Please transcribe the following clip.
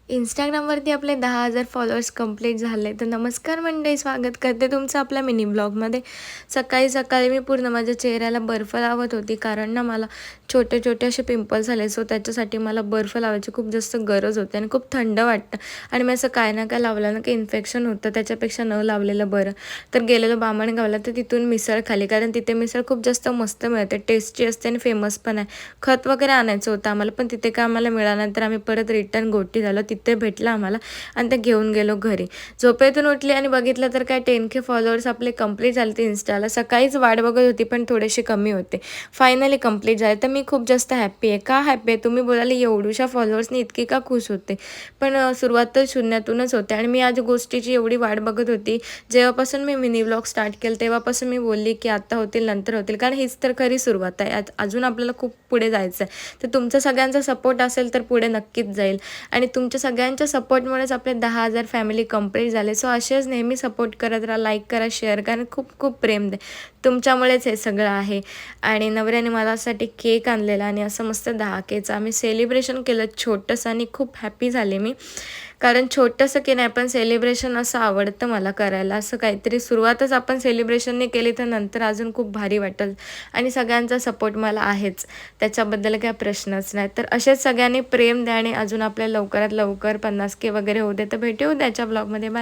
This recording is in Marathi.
Instagramवरती आपले 10,000 फॉलोअर्स कंप्लीट झाले. तर नमस्कार मंडळी, स्वागत करते तुमचं आपल्या मिनी ब्लॉगमध्ये. सकाळी मी पूर्ण माझ्या चेहऱ्याला बर्फ लावत होती, कारण ना मला छोटे-छोटे असे पिंपल्स आले. सो त्याच्यासाठी मला बर्फ लावायची खूप जास्त गरज होती आणि खूप थंड वाटतं. आणि मी असं काय ना काय लावलं ना की इन्फेक्शन होतं, त्याच्यापेक्षा न लावलेलं बरं. तर गेलेलो बामणगावला, तर तिथून मिसळ खाली, कारण तिथे मिसळ खूप जास्त मस्त मिळते, टेस्टी असते आणि फेमस पण आहे. खत वगैरे आणायचं होतं आम्हाला, पण तिथे काय आम्हाला मिळालं. तर आम्ही परत रिटर्न गोटी झालो, तिथे भेटलं आम्हाला आणि ते घेऊन गेलो घरी. झोपेतून उठली आणि बघितलं तर काय 10K फॉलोअर्स आपले कंप्लीट झाले ते इन्स्टाला. सकाळीच वाट बघत होती, पण थोडेसे कमी होते. फायनली कंप्लीट झाले. तर मी खूप जास्त हॅप्पी आहे. का हॅप्पी आहे तुम्ही बोलाल, एवढ्याशा फॉलोअर्सनी इतकी का खुश होते? पण सुरुवात तर शून्यातूनच होते आणि मी आज गोष्टीची एवढी वाट बघत होती. जेव्हापासून मी मिनी व्लॉग स्टार्ट केलं तेव्हापासून मी बोलली की आता होतील, नंतर होतील, कारण हीच तर खरी सुरुवात आहे. अजून आपल्याला खूप पुढे जायचं आहे. तर तुमचा सगळ्यांचा सपोर्ट असेल तर पुढे नक्कीच जाईल आणि तुमच्या सगळ्यांच्या सपोर्टमुळेच आपले 10,000 फॅमिली कंप्लीट झाले. सो असेच नेहमी सपोर्ट करत राहा, लाईक करा, शेअर करा, खूप खूप प्रेम द्या. तुमच्यामुळेच हे सगळं आहे. आणि नवऱ्याने माझ्यासाठी केक आणलेला आणि असं मस्त 10Kचं आम्ही सेलिब्रेशन केलं छोटंसं आणि खूप हॅपी झाले मी. कारण छोटंसं की नाही, पण सेलिब्रेशन असं आवडतं मला करायला. असं काहीतरी सुरुवातच आपण सेलिब्रेशनने केली तर नंतर अजून खूप भारी वाटेल. आणि सगळ्यांचा सपोर्ट मला आहेच, त्याच्याबद्दल काही प्रश्नच नाही. तर असेच सगळ्यांनी प्रेम द्या आणि अजून आपल्या लवकरात लवकर 50K वगैरे होऊ दे. तर भेटू उद्याच्या ब्लॉगमध्ये. बाय.